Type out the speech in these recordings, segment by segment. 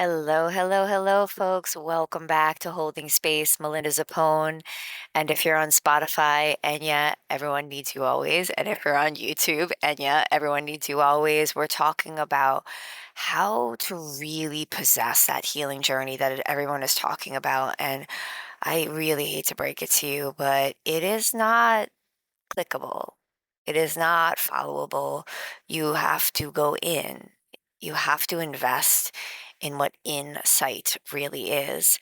Hello, hello, hello, folks. Welcome back to Holding Space. Melinda Zapone. And if you're on Spotify, Enya, everyone needs you always. And if you're on YouTube, Enya, everyone needs you always. We're talking about how to really possess that healing journey that everyone is talking about. And I really hate to break it to you, but it is not clickable. It is not followable. You have to go in. You have to invest in what insight really is.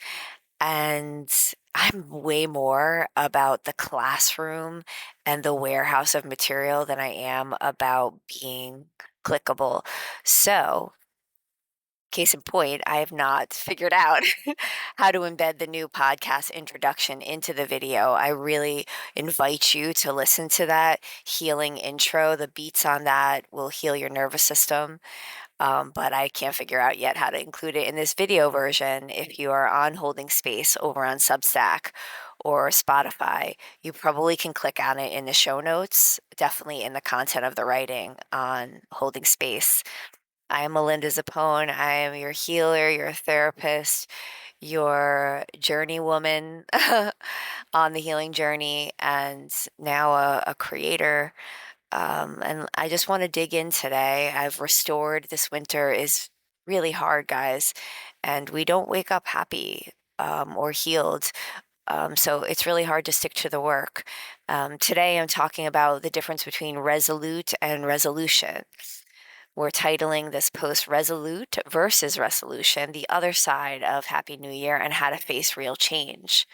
And I'm way more about the classroom and the warehouse of material than I am about being clickable. So, case in point, I have not figured out how to embed the new podcast introduction into the video. I really invite you to listen to that healing intro. The beats on that will heal your nervous system. But I can't figure out yet how to include it in this video version. If you are on Holding Space over on Substack or Spotify, you probably can click on it in the show notes, definitely in the content of the writing on Holding Space. I am Melinda Zapone. I am your healer, your therapist, your journey woman on the healing journey, and now a creator. And I just want to dig in today. I've restored. This winter is really hard, guys, and we don't wake up happy or healed. So it's really hard to stick to the work. Today, I'm talking about the difference between resolute and resolution. We're titling this post Resolute versus Resolution, the other side of Happy New Year and how to face real change.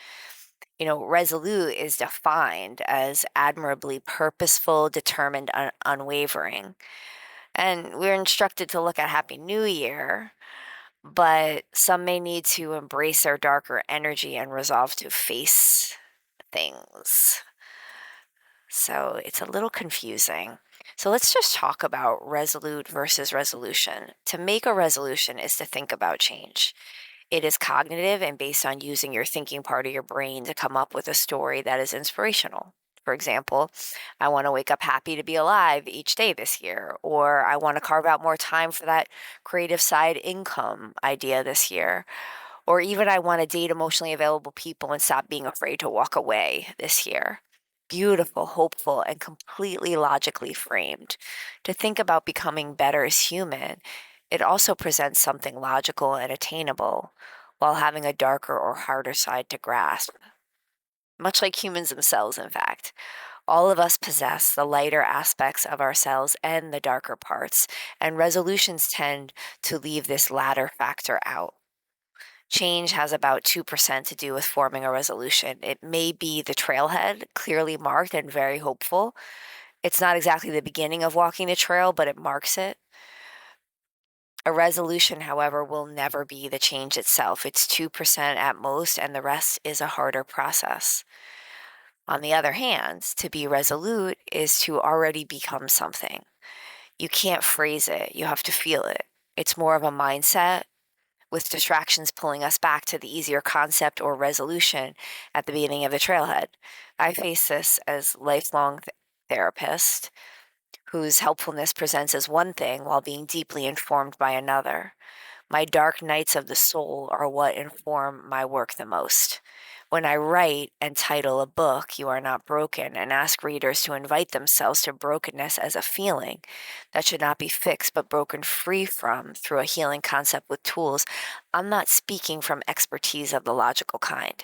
Resolute is defined as admirably purposeful, determined, unwavering. And we're instructed to look at Happy New Year, but some may need to embrace their darker energy and resolve to face things. So it's a little confusing. So let's just talk about resolute versus resolution. To make a resolution is to think about change. It is cognitive and based on using your thinking part of your brain to come up with a story that is inspirational. For example, I want to wake up happy to be alive each day this year, or I want to carve out more time for that creative side income idea this year, or even I want to date emotionally available people and stop being afraid to walk away this year. Beautiful, hopeful, and completely logically framed. To think about becoming better as human, it also presents something logical and attainable while having a darker or harder side to grasp. Much like humans themselves, in fact. All of us possess the lighter aspects of ourselves and the darker parts, and resolutions tend to leave this latter factor out. Change has about 2% to do with forming a resolution. It may be the trailhead, clearly marked and very hopeful. It's not exactly the beginning of walking the trail, but it marks it. A resolution, however, will never be the change itself. It's 2% at most, and the rest is a harder process. On the other hand, to be resolute is to already become something. You can't phrase it, you have to feel it. It's more of a mindset with distractions pulling us back to the easier concept or resolution at the beginning of the trailhead. I face this as lifelong therapist whose helpfulness presents as one thing while being deeply informed by another. My dark nights of the soul are what inform my work the most. When I write and title a book, You Are Not Broken, and ask readers to invite themselves to brokenness as a feeling that should not be fixed but broken free from through a healing concept with tools, I'm not speaking from expertise of the logical kind.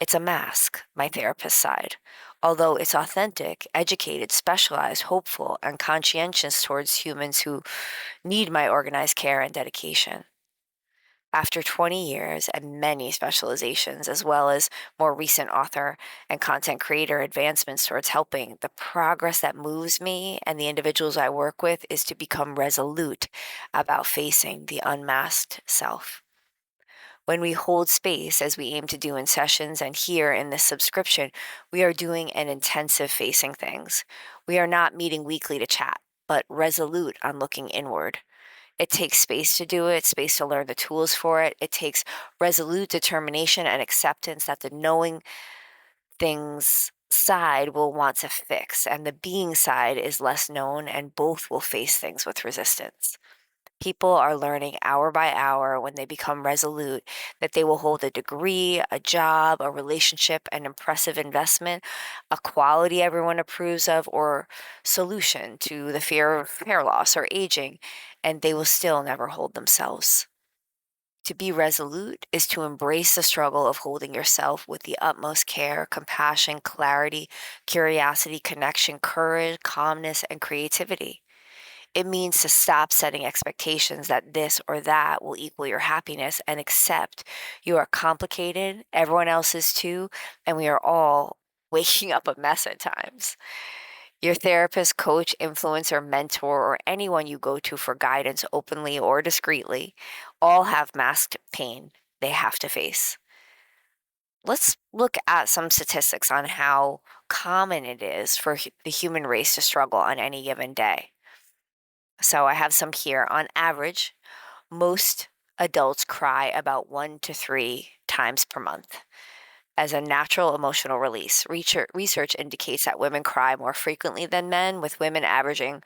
It's a mask, my therapist's side. Although it's authentic, educated, specialized, hopeful, and conscientious towards humans who need my organized care and dedication. After 20 years and many specializations, as well as more recent author and content creator advancements towards helping, the progress that moves me and the individuals I work with is to become resolute about facing the unmasked self. When we hold space, as we aim to do in sessions and here in this subscription, we are doing an intensive facing things. We are not meeting weekly to chat, but resolute on looking inward. It takes space to do it, space to learn the tools for it. It takes resolute determination and acceptance that the knowing things side will want to fix, and the being side is less known, and both will face things with resistance. People are learning hour by hour when they become resolute that they will hold a degree, a job, a relationship, an impressive investment, a quality everyone approves of, or solution to the fear of hair loss or aging, and they will still never hold themselves. To be resolute is to embrace the struggle of holding yourself with the utmost care, compassion, clarity, curiosity, connection, courage, calmness, and creativity. It means to stop setting expectations that this or that will equal your happiness and accept you are complicated, everyone else is too, and we are all waking up a mess at times. Your therapist, coach, influencer, mentor, or anyone you go to for guidance openly or discreetly all have masked pain they have to face. Let's look at some statistics on how common it is for the human race to struggle on any given day. So I have some here. On average, most adults cry about 1 to 3 times per month as a natural emotional release. Research indicates that women cry more frequently than men, with men, averaging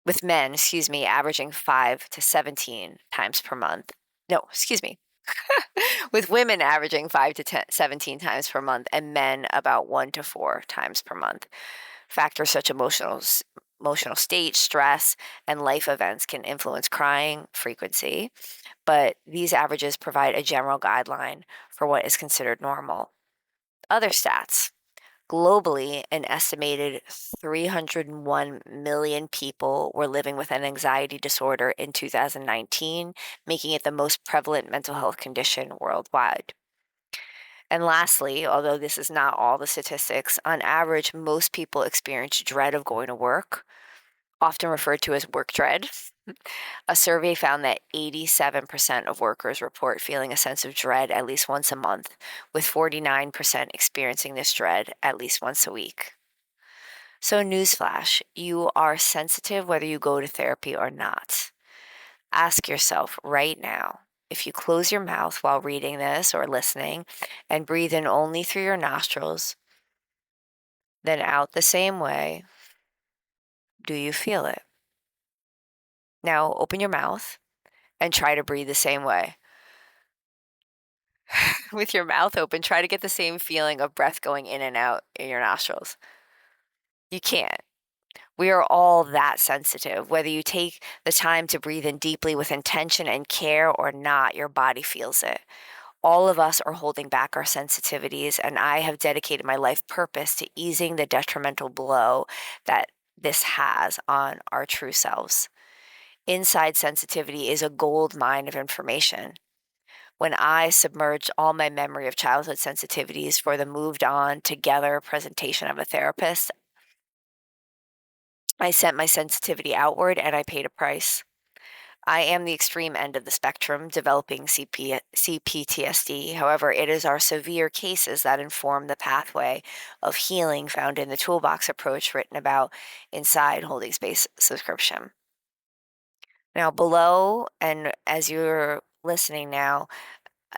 5 to 17 times per month. No, excuse me. With women averaging 5 to 17 times per month and men about 1 to 4 times per month. Factors such emotional state, stress, and life events can influence crying frequency, but these averages provide a general guideline for what is considered normal. Other stats. Globally, an estimated 301 million people were living with an anxiety disorder in 2019, making it the most prevalent mental health condition worldwide. And lastly, although this is not all the statistics, on average, most people experience dread of going to work, often referred to as work dread. A survey found that 87% of workers report feeling a sense of dread at least once a month, with 49% experiencing this dread at least once a week. So, newsflash, you are sensitive whether you go to therapy or not. Ask yourself right now, if you close your mouth while reading this or listening and breathe in only through your nostrils, then out the same way, do you feel it? Now open your mouth and try to breathe the same way. With your mouth open, try to get the same feeling of breath going in and out in your nostrils. You can't. We are all that sensitive. Whether you take the time to breathe in deeply with intention and care or not, your body feels it. All of us are holding back our sensitivities, and I have dedicated my life purpose to easing the detrimental blow that this has on our true selves. Inside sensitivity is a gold mine of information. When I submerged all my memory of childhood sensitivities for the moved on together presentation of a therapist, I sent my sensitivity outward and I paid a price. I am the extreme end of the spectrum, developing CPTSD. However, it is our severe cases that inform the pathway of healing found in the toolbox approach written about inside Holding Space subscription. Now, below, and as you're listening now,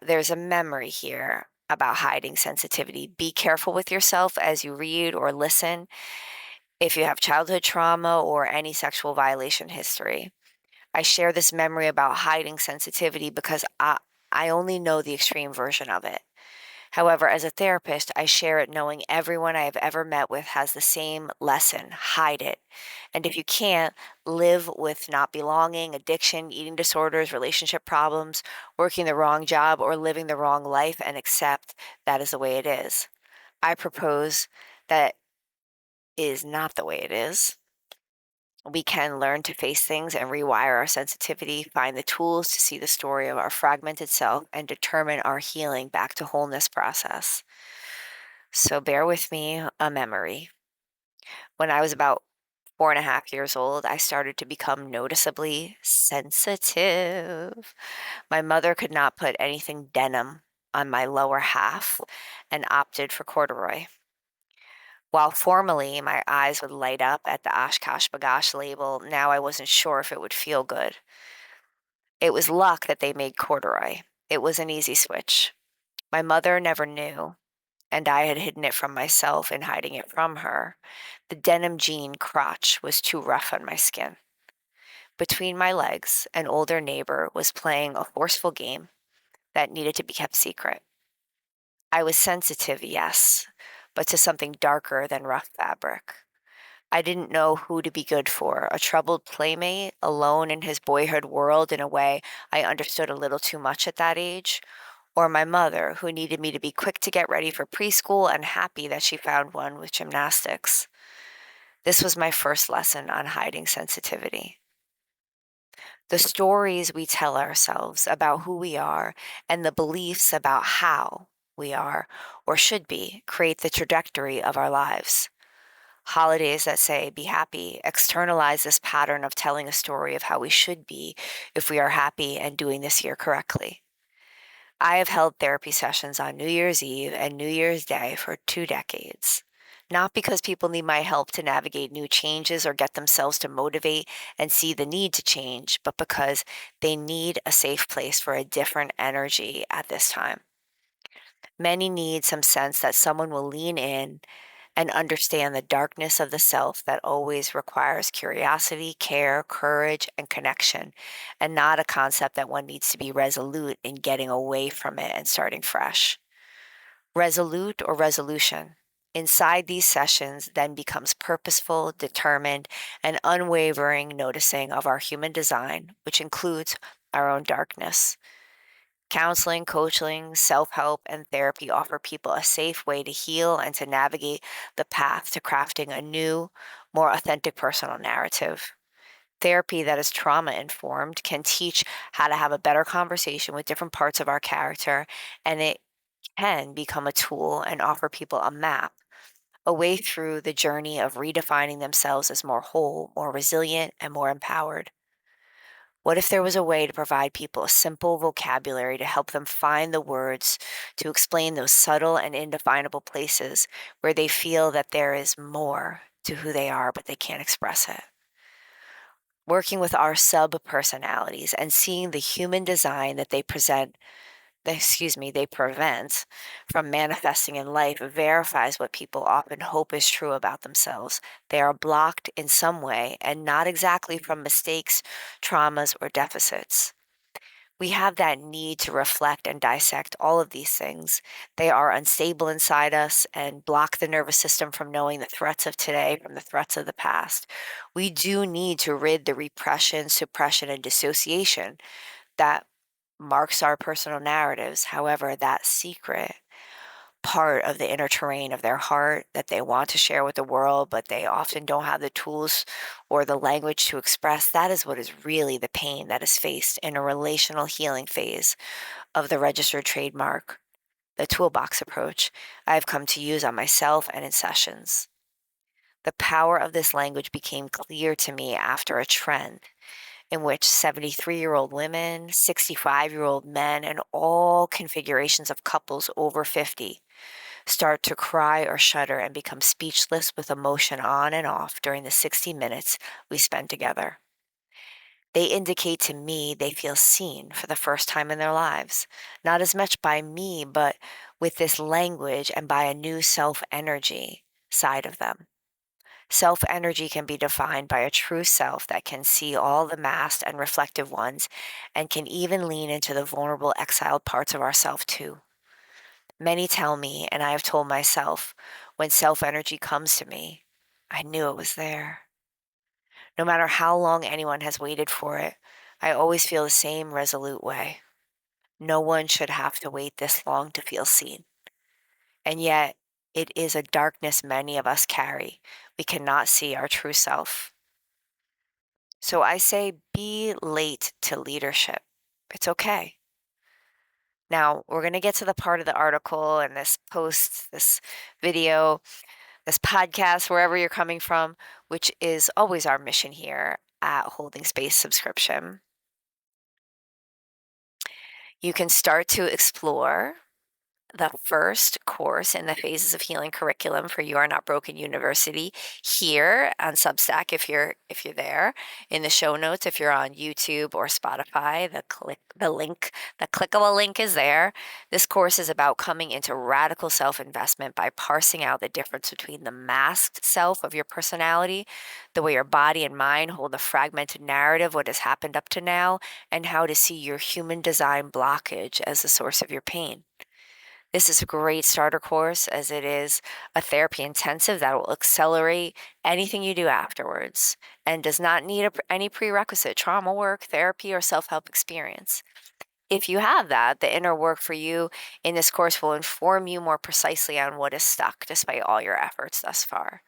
there's a memory here about hiding sensitivity. Be careful with yourself as you read or listen if you have childhood trauma or any sexual violation history. I share this memory about hiding sensitivity because I only know the extreme version of it. However, as a therapist, I share it knowing everyone I have ever met with has the same lesson: hide it. And if you can't, live with not belonging, addiction, eating disorders, relationship problems, working the wrong job, or living the wrong life, and accept that is the way it is. I propose that is not the way it is. We can learn to face things and rewire our sensitivity, find the tools to see the story of our fragmented self, and determine our healing back to wholeness process. So bear with me, a memory. When I was about 4.5 years old, I started to become noticeably sensitive. My mother could not put anything denim on my lower half and opted for corduroy. While formerly my eyes would light up at the Oshkosh Bagosh label, now I wasn't sure if it would feel good. It was luck that they made corduroy. It was an easy switch. My mother never knew, and I had hidden it from myself in hiding it from her. The denim jean crotch was too rough on my skin. Between my legs, an older neighbor was playing a forceful game that needed to be kept secret. I was sensitive, yes, but to something darker than rough fabric. I didn't know who to be good for, a troubled playmate, alone in his boyhood world in a way I understood a little too much at that age, or my mother, who needed me to be quick to get ready for preschool and happy that she found one with gymnastics. This was my first lesson on hiding sensitivity. The stories we tell ourselves about who we are and the beliefs about how we are or should be create the trajectory of our lives. Holidays that say, be happy, externalize this pattern of telling a story of how we should be if we are happy and doing this year correctly. I have held therapy sessions on New Year's Eve and New Year's Day for 2 decades. Not because people need my help to navigate new changes or get themselves to motivate and see the need to change, but because they need a safe place for a different energy at this time. Many need some sense that someone will lean in and understand the darkness of the self that always requires curiosity, care, courage, and connection, and not a concept that one needs to be resolute in getting away from it and starting fresh. Resolute or resolution. Inside these sessions then becomes purposeful, determined, and unwavering noticing of our human design, which includes our own darkness. Counseling, coaching, self help, and therapy offer people a safe way to heal and to navigate the path to crafting a new, more authentic personal narrative. Therapy that is trauma informed can teach how to have a better conversation with different parts of our character, and it can become a tool and offer people a map, a way through the journey of redefining themselves as more whole, more resilient, and more empowered. What if there was a way to provide people a simple vocabulary to help them find the words to explain those subtle and indefinable places where they feel that there is more to who they are, but they can't express it? Working with our sub personalities and seeing the human design that they prevent from manifesting in life verifies what people often hope is true about themselves. They are blocked in some way and not exactly from mistakes, traumas, or deficits. We have that need to reflect and dissect all of these things. They are unstable inside us and block the nervous system from knowing the threats of today from the threats of the past. We do need to rid the repression, suppression, and dissociation that marks our personal narratives. However, that secret part of the inner terrain of their heart that they want to share with the world, but they often don't have the tools or the language to express, that is what is really the pain that is faced in a relational healing phase of the registered trademark, the toolbox approach I've come to use on myself and in sessions. The power of this language became clear to me after a trend in which 73-year-old women, 65-year-old men, and all configurations of couples over 50 start to cry or shudder and become speechless with emotion on and off during the 60 minutes we spend together. They indicate to me they feel seen for the first time in their lives, not as much by me, but with this language and by a new self energy side of them. Self energy can be defined by a true self that can see all the masked and reflective ones and can even lean into the vulnerable, exiled parts of ourself too. Many tell me, and I have told myself, when self energy comes to me, I knew it was there. No matter how long anyone has waited for it, I always feel the same resolute way. No one should have to wait this long to feel seen. And yet, it is a darkness many of us carry. We cannot see our true self. So I say be late to leadership. It's okay. Now, we're going to get to the part of the article and this post, this video, this podcast, wherever you're coming from, which is always our mission here at Holding Space Subscription. You can start to explore the first course in the Phases of Healing curriculum for You Are Not Broken University here on Substack if you're there. In the show notes, if you're on YouTube or Spotify, the clickable link is there. This course is about coming into radical self-investment by parsing out the difference between the masked self of your personality, the way your body and mind hold the fragmented narrative, what has happened up to now, and how to see your human design blockage as the source of your pain. This is a great starter course as it is a therapy intensive that will accelerate anything you do afterwards and does not need any prerequisite trauma work, therapy, or self help experience. If you have that, the inner work for you in this course will inform you more precisely on what is stuck despite all your efforts thus far.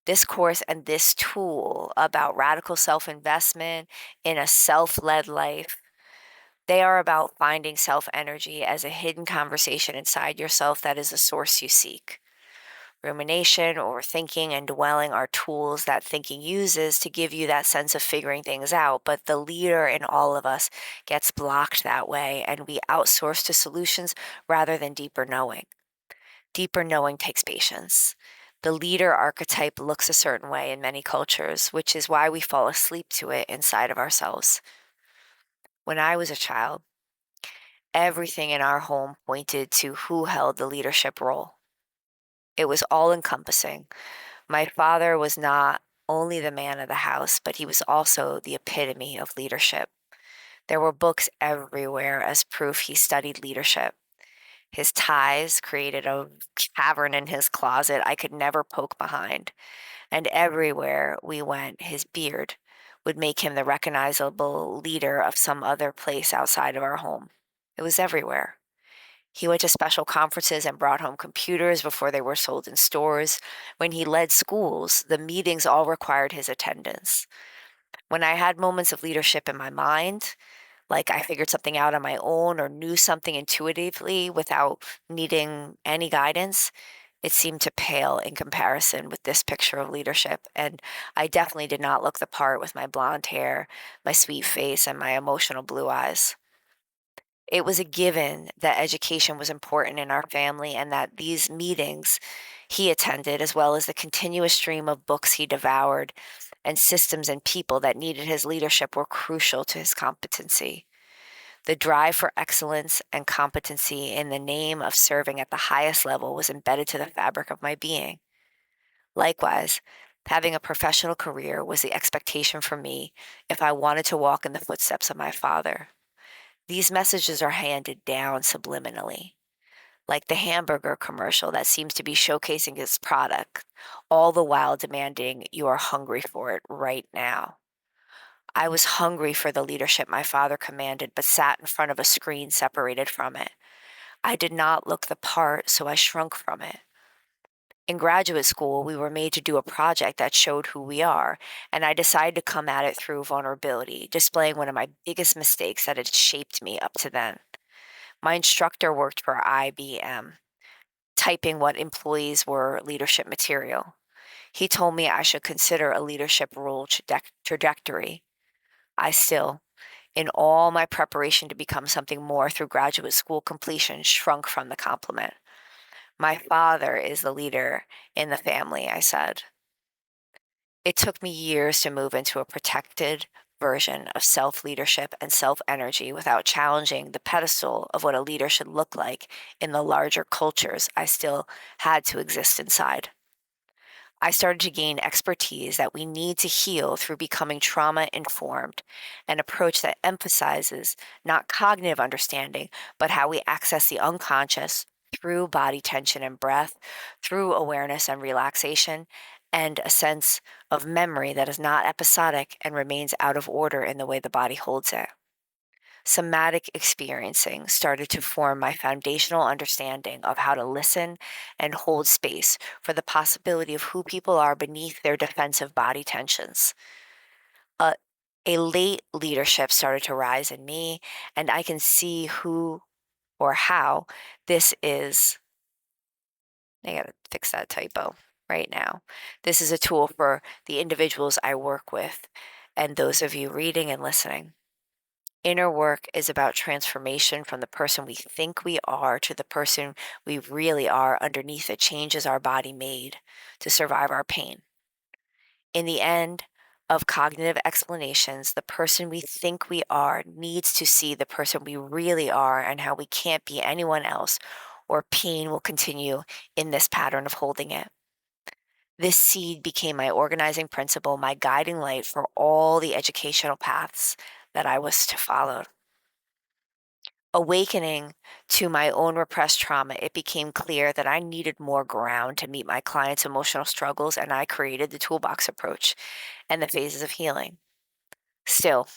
This course and this tool about radical self investment in a self led life, they are about finding self energy as a hidden conversation inside yourself that is the source you seek. Rumination, overthinking, and dwelling are tools that thinking uses to give you that sense of figuring things out, but the leader in all of us gets blocked that way, and we outsource to solutions rather than deeper knowing. Deeper knowing takes patience. The leader archetype looks a certain way in many cultures, which is why we fall asleep to it inside of ourselves. When I was a child, everything in our home pointed to who held the leadership role. It was all encompassing. My father was not only the man of the house, but he was also the epitome of leadership. There were books everywhere as proof he studied leadership. His ties created a cavern in his closet I could never poke behind. And everywhere we went, his beard would make him the recognizable leader of some other place outside of our home. It was everywhere. He went to special conferences and brought home computers before they were sold in stores. When he led schools, the meetings all required his attendance. When I had moments of leadership in my mind, like I figured something out on my own or knew something intuitively without needing any guidance, it seemed to pale in comparison with this picture of leadership. And I definitely did not look the part with my blonde hair, my sweet face, and my emotional blue eyes. It was a given that education was important in our family and that these meetings he attended, as well as the continuous stream of books he devoured and systems and people that needed his leadership, were crucial to his competency. The drive for excellence and competency in the name of serving at the highest level was embedded to the fabric of my being. Likewise, having a professional career was the expectation for me if I wanted to walk in the footsteps of my father. These messages are handed down subliminally, like the hamburger commercial that seems to be showcasing its product, all the while demanding you are hungry for it right now. I was hungry for the leadership my father commanded, but sat in front of a screen separated from it. I did not look the part, so I shrunk from it. In graduate school, we were made to do a project that showed who we are, and I decided to come at it through vulnerability, displaying one of my biggest mistakes that had shaped me up to then. My instructor worked for IBM, typing what employees were leadership material. He told me I should consider a leadership role trajectory. I still, in all my preparation to become something more through graduate school completion, shrunk from the compliment. My father is the leader in the family, I said. It took me years to move into a protected version of self leadership and self energy without challenging the pedestal of what a leader should look like in the larger cultures I still had to exist inside. I started to gain expertise that we need to heal through becoming trauma informed, an approach that emphasizes not cognitive understanding, but how we access the unconscious through body tension and breath, through awareness and relaxation, and a sense of memory that is not episodic and remains out of order in the way the body holds it. Somatic experiencing started to form my foundational understanding of how to listen and hold space for the possibility of who people are beneath their defensive body tensions. A, a late leadership started to rise in me, and I can see who or how this is. I gotta fix that typo right now. This is a tool for the individuals I work with and those of you reading and listening. Inner work is about transformation from the person we think we are to the person we really are underneath the changes our body made to survive our pain. In the end of cognitive explanations, the person we think we are needs to see the person we really are and how we can't be anyone else, or pain will continue in this pattern of holding it. This seed became my organizing principle, my guiding light for all the educational paths that I was to follow. Awakening to my own repressed trauma, it became clear that I needed more ground to meet my clients' emotional struggles, and I created the toolbox approach and the phases of healing. Still,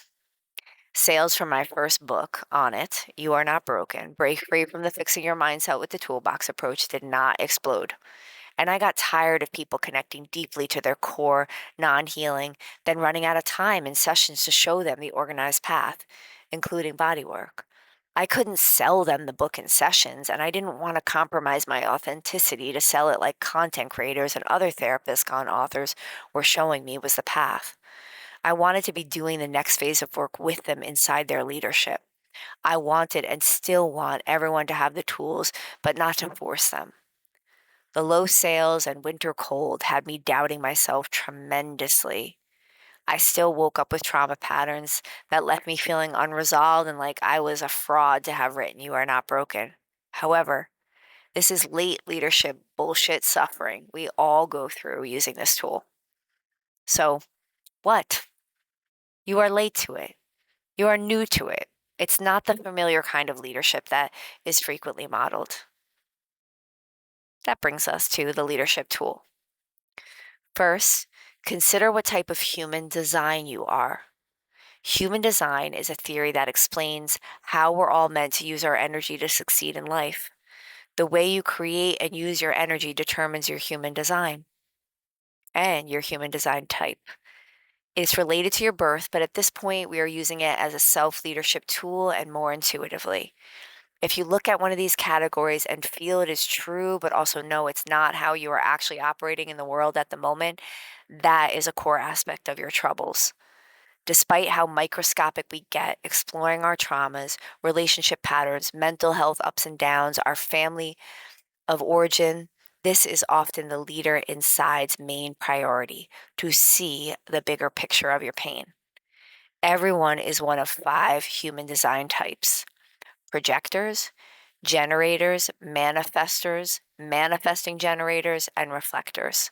sales from my first book on it, You Are Not Broken, Break Free from the Fixing Your Mindset with the Toolbox Approach, did not explode. And I got tired of people connecting deeply to their core non-healing, then running out of time in sessions to show them the organized path, including body work. I couldn't sell them the book in sessions, and I didn't want to compromise my authenticity to sell it like content creators and other therapists con authors were showing me was the path. I wanted to be doing the next phase of work with them inside their leadership. I wanted and still want everyone to have the tools, but not to force them. The low sales and winter cold had me doubting myself tremendously. I still woke up with trauma patterns that left me feeling unresolved and like I was a fraud to have written You Are Not Broken. However, this is late leadership bullshit suffering we all go through using this tool. So, what? You are late to it. You are new to it. It's not the familiar kind of leadership that is frequently modeled. That brings us to the leadership tool. First, consider what type of human design you are. Human design is a theory that explains how we're all meant to use our energy to succeed in life. The way you create and use your energy determines your human design and your human design type. It's related to your birth, but at this point, we are using it as a self leadership tool and more intuitively. If you look at one of these categories and feel it is true, but also know it's not how you are actually operating in the world at the moment, that is a core aspect of your troubles. Despite how microscopic we get, exploring our traumas, relationship patterns, mental health ups and downs, our family of origin, this is often the leader inside's main priority, to see the bigger picture of your pain. Everyone is one of 5 human design types: projectors, generators, manifestors, manifesting generators, and reflectors.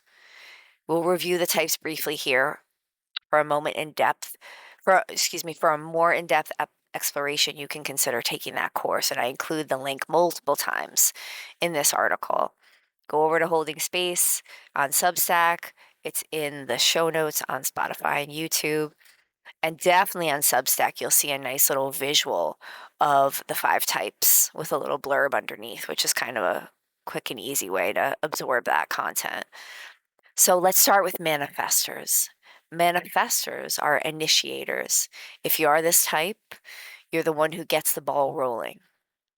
We'll review the types briefly here for a moment in depth. For a more in-depth exploration, you can consider taking that course, and I include the link multiple times in this article. Go over to Holding Space on Substack. It's in the show notes on Spotify and YouTube. And definitely on Substack, you'll see a nice little visual of the 5 types with a little blurb underneath, which is kind of a quick and easy way to absorb that content. So let's start with manifestors. Manifestors are initiators. If you are this type, you're the one who gets the ball rolling.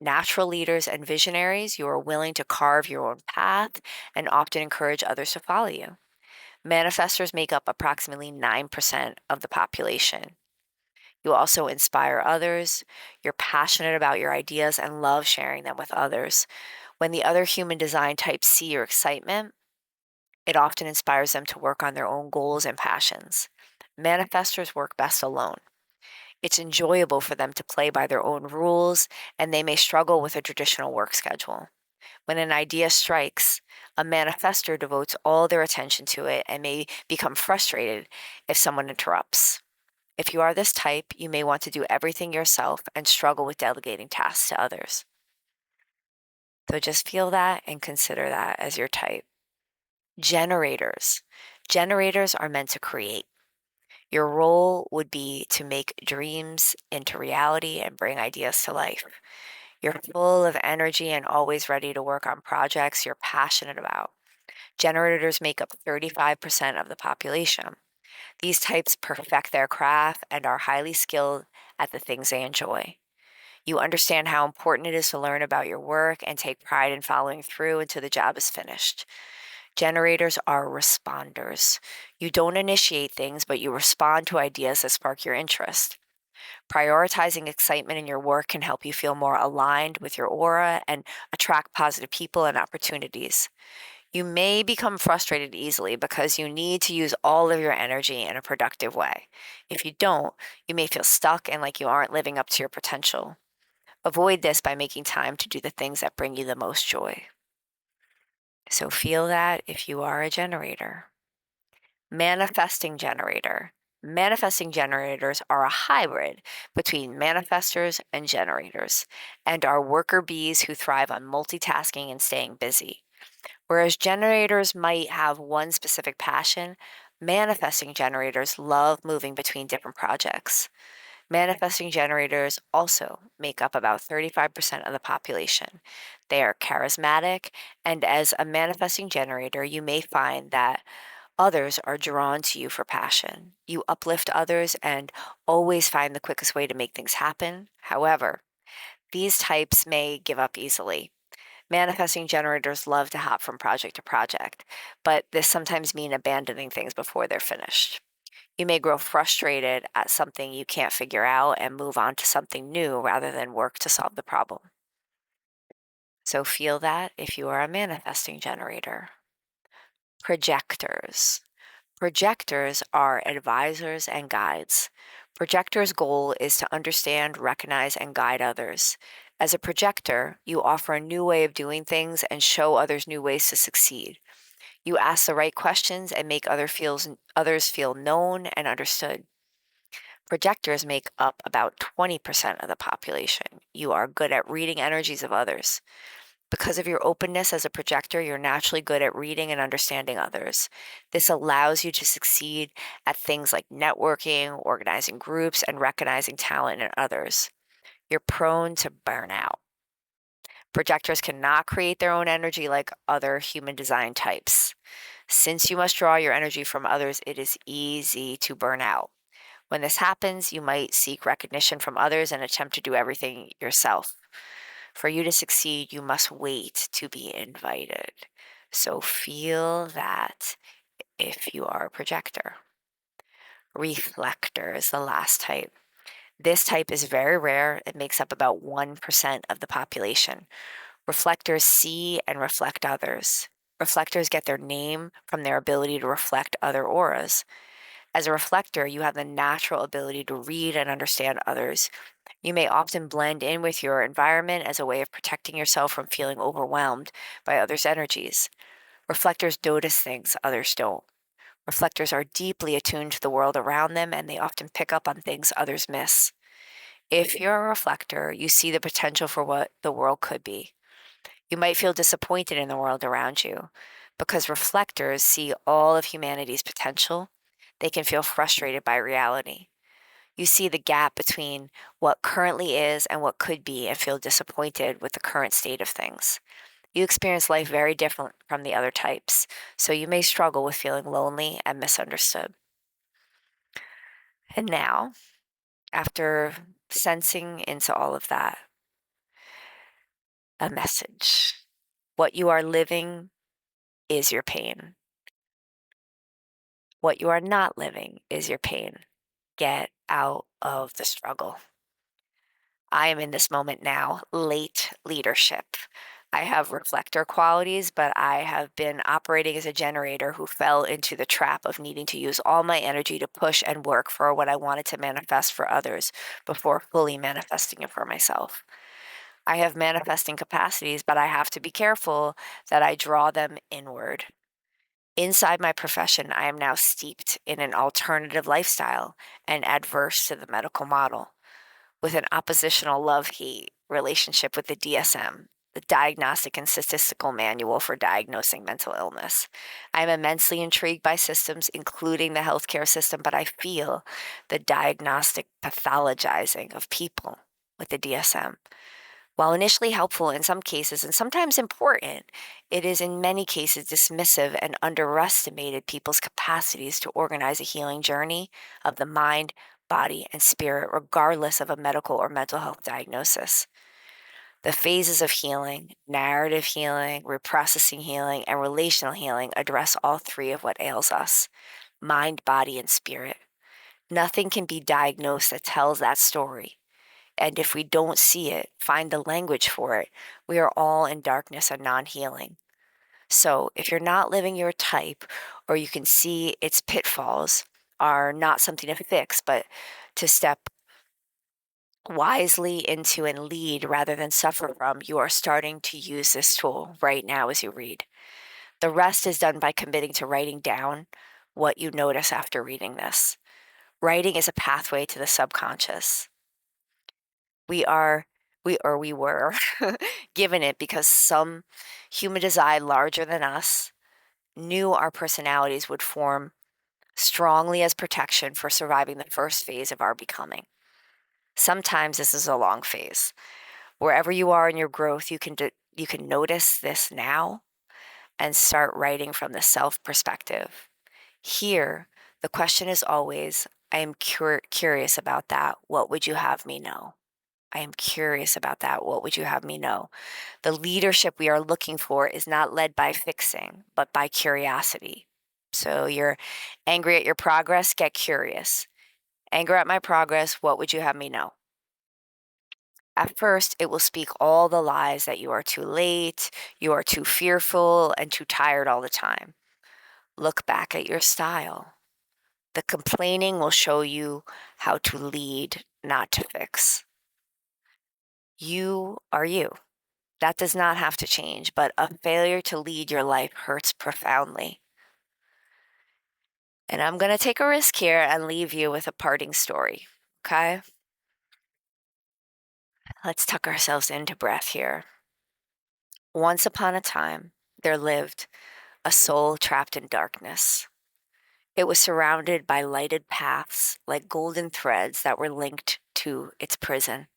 Natural leaders and visionaries, you are willing to carve your own path and often encourage others to follow you. Manifestors make up approximately 9% of the population. You also inspire others. You're passionate about your ideas and love sharing them with others. When the other human design types see your excitement, it often inspires them to work on their own goals and passions. Manifestors work best alone. It's enjoyable for them to play by their own rules, and they may struggle with a traditional work schedule. When an idea strikes, a manifestor devotes all their attention to it and may become frustrated if someone interrupts. If you are this type, you may want to do everything yourself and struggle with delegating tasks to others. So just feel that and consider that as your type. Generators. Generators are meant to create. Your role would be to make dreams into reality and bring ideas to life. You're full of energy and always ready to work on projects you're passionate about. Generators make up 35% of the population. These types perfect their craft and are highly skilled at the things they enjoy. You understand how important it is to learn about your work and take pride in following through until the job is finished. Generators are responders. You don't initiate things, but you respond to ideas that spark your interest. Prioritizing excitement in your work can help you feel more aligned with your aura and attract positive people and opportunities. You may become frustrated easily because you need to use all of your energy in a productive way. If you don't, you may feel stuck and like you aren't living up to your potential. Avoid this by making time to do the things that bring you the most joy. So feel that if you are a generator. Manifesting generator. Manifesting generators are a hybrid between manifestors and generators, and are worker bees who thrive on multitasking and staying busy. Whereas generators might have one specific passion, manifesting generators love moving between different projects. Manifesting generators also make up about 35% of the population. They are charismatic, and as a manifesting generator, you may find that others are drawn to you for passion. You uplift others and always find the quickest way to make things happen. However, these types may give up easily. Manifesting generators love to hop from project to project, but this sometimes means abandoning things before they're finished. You may grow frustrated at something you can't figure out and move on to something new rather than work to solve the problem. So feel that if you are a manifesting generator. Projectors. Projectors are advisors and guides. Projectors' goal is to understand, recognize, and guide others. As a projector, you offer a new way of doing things and show others new ways to succeed. You ask the right questions and make others feel known and understood. Projectors make up about 20% of the population. You are good at reading energies of others. Because of your openness as a projector, you're naturally good at reading and understanding others. This allows you to succeed at things like networking, organizing groups, and recognizing talent in others. You're prone to burnout. Projectors cannot create their own energy like other human design types. Since you must draw your energy from others, it is easy to burn out. When this happens, you might seek recognition from others and attempt to do everything yourself. For you to succeed, you must wait to be invited. So feel that if you are a projector. Reflector is the last type. This type is very rare. It makes up about 1% of the population. Reflectors see and reflect others. Reflectors get their name from their ability to reflect other auras. As a reflector, you have the natural ability to read and understand others. You may often blend in with your environment as a way of protecting yourself from feeling overwhelmed by others' energies. Reflectors notice things others don't. Reflectors are deeply attuned to the world around them, and they often pick up on things others miss. If you're a reflector, you see the potential for what the world could be. You might feel disappointed in the world around you. Because reflectors see all of humanity's potential, they can feel frustrated by reality. You see the gap between what currently is and what could be and feel disappointed with the current state of things. You experience life very different from the other types, so you may struggle with feeling lonely and misunderstood. And now, after sensing into all of that, a message. What you are living is your pain. What you are not living is your pain. Get out of the struggle. I am in this moment now, late leadership. I have reflector qualities, but I have been operating as a generator who fell into the trap of needing to use all my energy to push and work for what I wanted to manifest for others before fully manifesting it for myself. I have manifesting capacities, but I have to be careful that I draw them inward. Inside my profession, I am now steeped in an alternative lifestyle and adverse to the medical model, with an oppositional love-hate relationship with the DSM, the Diagnostic and Statistical Manual for Diagnosing Mental Illness. I'm immensely intrigued by systems, including the healthcare system, but I feel the diagnostic pathologizing of people with the DSM. While initially helpful in some cases and sometimes important, it is in many cases dismissive and underestimated people's capacities to organize a healing journey of the mind, body, and spirit, regardless of a medical or mental health diagnosis. The phases of healing, narrative healing, reprocessing healing, and relational healing address all three of what ails us: mind, body, and spirit. Nothing can be diagnosed that tells that story. And if we don't see it, find the language for it, we are all in darkness and non healing. So if you're not living your type, or you can see its pitfalls are not something to fix, but to step wisely into and lead rather than suffer from, you are starting to use this tool right now as you read. The rest is done by committing to writing down what you notice after reading this. Writing is a pathway to the subconscious. We were given it because some human design larger than us knew our personalities would form strongly as protection for surviving the first phase of our becoming. Sometimes this is a long phase. Wherever you are in your growth, you can notice this now and start writing from the self perspective. Here, the question is always, I am curious about that. What would you have me know? I am curious about that. What would you have me know? The leadership we are looking for is not led by fixing, but by curiosity. So you're angry at your progress, get curious. Anger at my progress, what would you have me know? At first, it will speak all the lies that you are too late, you are too fearful, and too tired all the time. Look back at your style. The complaining will show you how to lead, not to fix. You are you. That does not have to change, but a failure to lead your life hurts profoundly. And I'm going to take a risk here and leave you with a parting story, okay? Let's tuck ourselves into breath here. Once upon a time, there lived a soul trapped in darkness. It was surrounded by lighted paths like golden threads that were linked to its prison.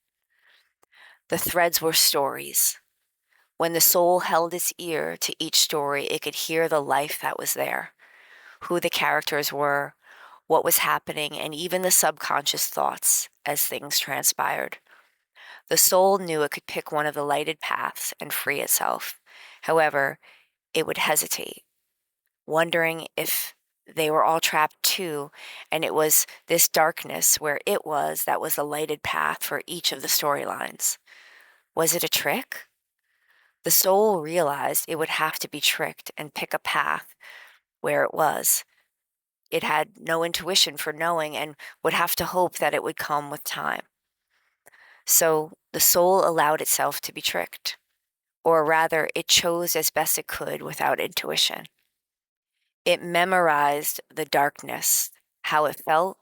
The threads were stories. When the soul held its ear to each story, it could hear the life that was there, who the characters were, what was happening, and even the subconscious thoughts as things transpired. The soul knew it could pick one of the lighted paths and free itself. However, it would hesitate, wondering if they were all trapped too, and it was this darkness where it was that was the lighted path for each of the storylines. Was it a trick? The soul realized it would have to be tricked and pick a path where it was. It had no intuition for knowing and would have to hope that it would come with time. So the soul allowed itself to be tricked, or rather, it chose as best it could without intuition. It memorized the darkness, how it felt,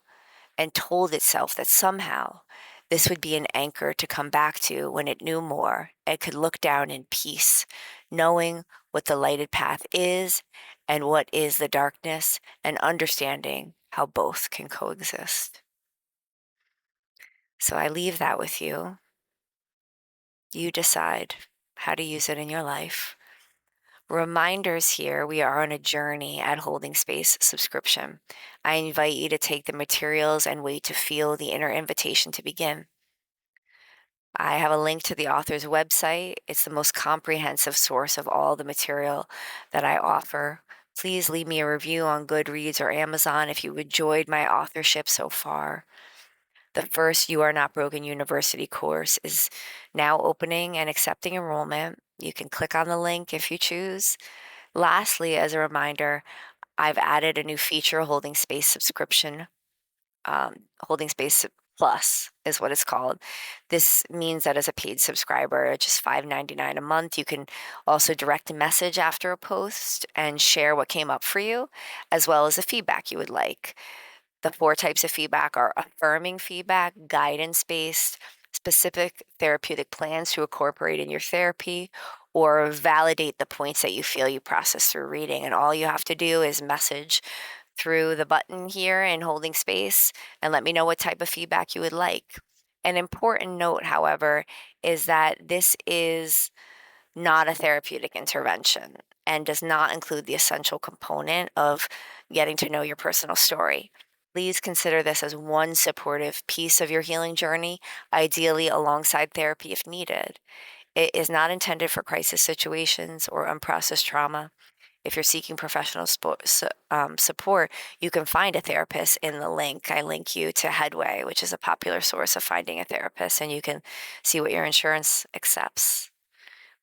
and told itself that somehow this would be an anchor to come back to when it knew more and could look down in peace, knowing what the lighted path is and what is the darkness, and understanding how both can coexist. So I leave that with you. You decide how to use it in your life. Reminders here, we are on a journey at Holding Space subscription. I invite you to take the materials and wait to feel the inner invitation to begin. I have a link to the author's website. It's the most comprehensive source of all the material that I offer. Please leave me a review on Goodreads or Amazon if you enjoyed my authorship so far. The first You Are Not Broken University course is now opening and accepting enrollment. You can click on the link if you choose. Lastly, as a reminder, I've added a new feature, Holding Space subscription. Holding Space Plus is what it's called. This means that as a paid subscriber, just $5.99 a month, you can also direct a message after a post and share what came up for you, as well as the feedback you would like. The 4 types of feedback are affirming feedback, guidance-based, specific therapeutic plans to incorporate in your therapy, or validate the points that you feel you process through reading. And all you have to do is message through the button here in Holding Space and let me know what type of feedback you would like. An important note, however, is that this is not a therapeutic intervention and does not include the essential component of getting to know your personal story. Please consider this as one supportive piece of your healing journey, ideally alongside therapy if needed. It is not intended for crisis situations or unprocessed trauma. if you're seeking professional support, you can find a therapist in the link. I link you to Headway, which is a popular source of finding a therapist, and you can see what your insurance accepts.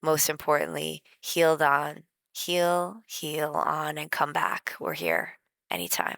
Most importantly, heal on, and come back. We're here anytime.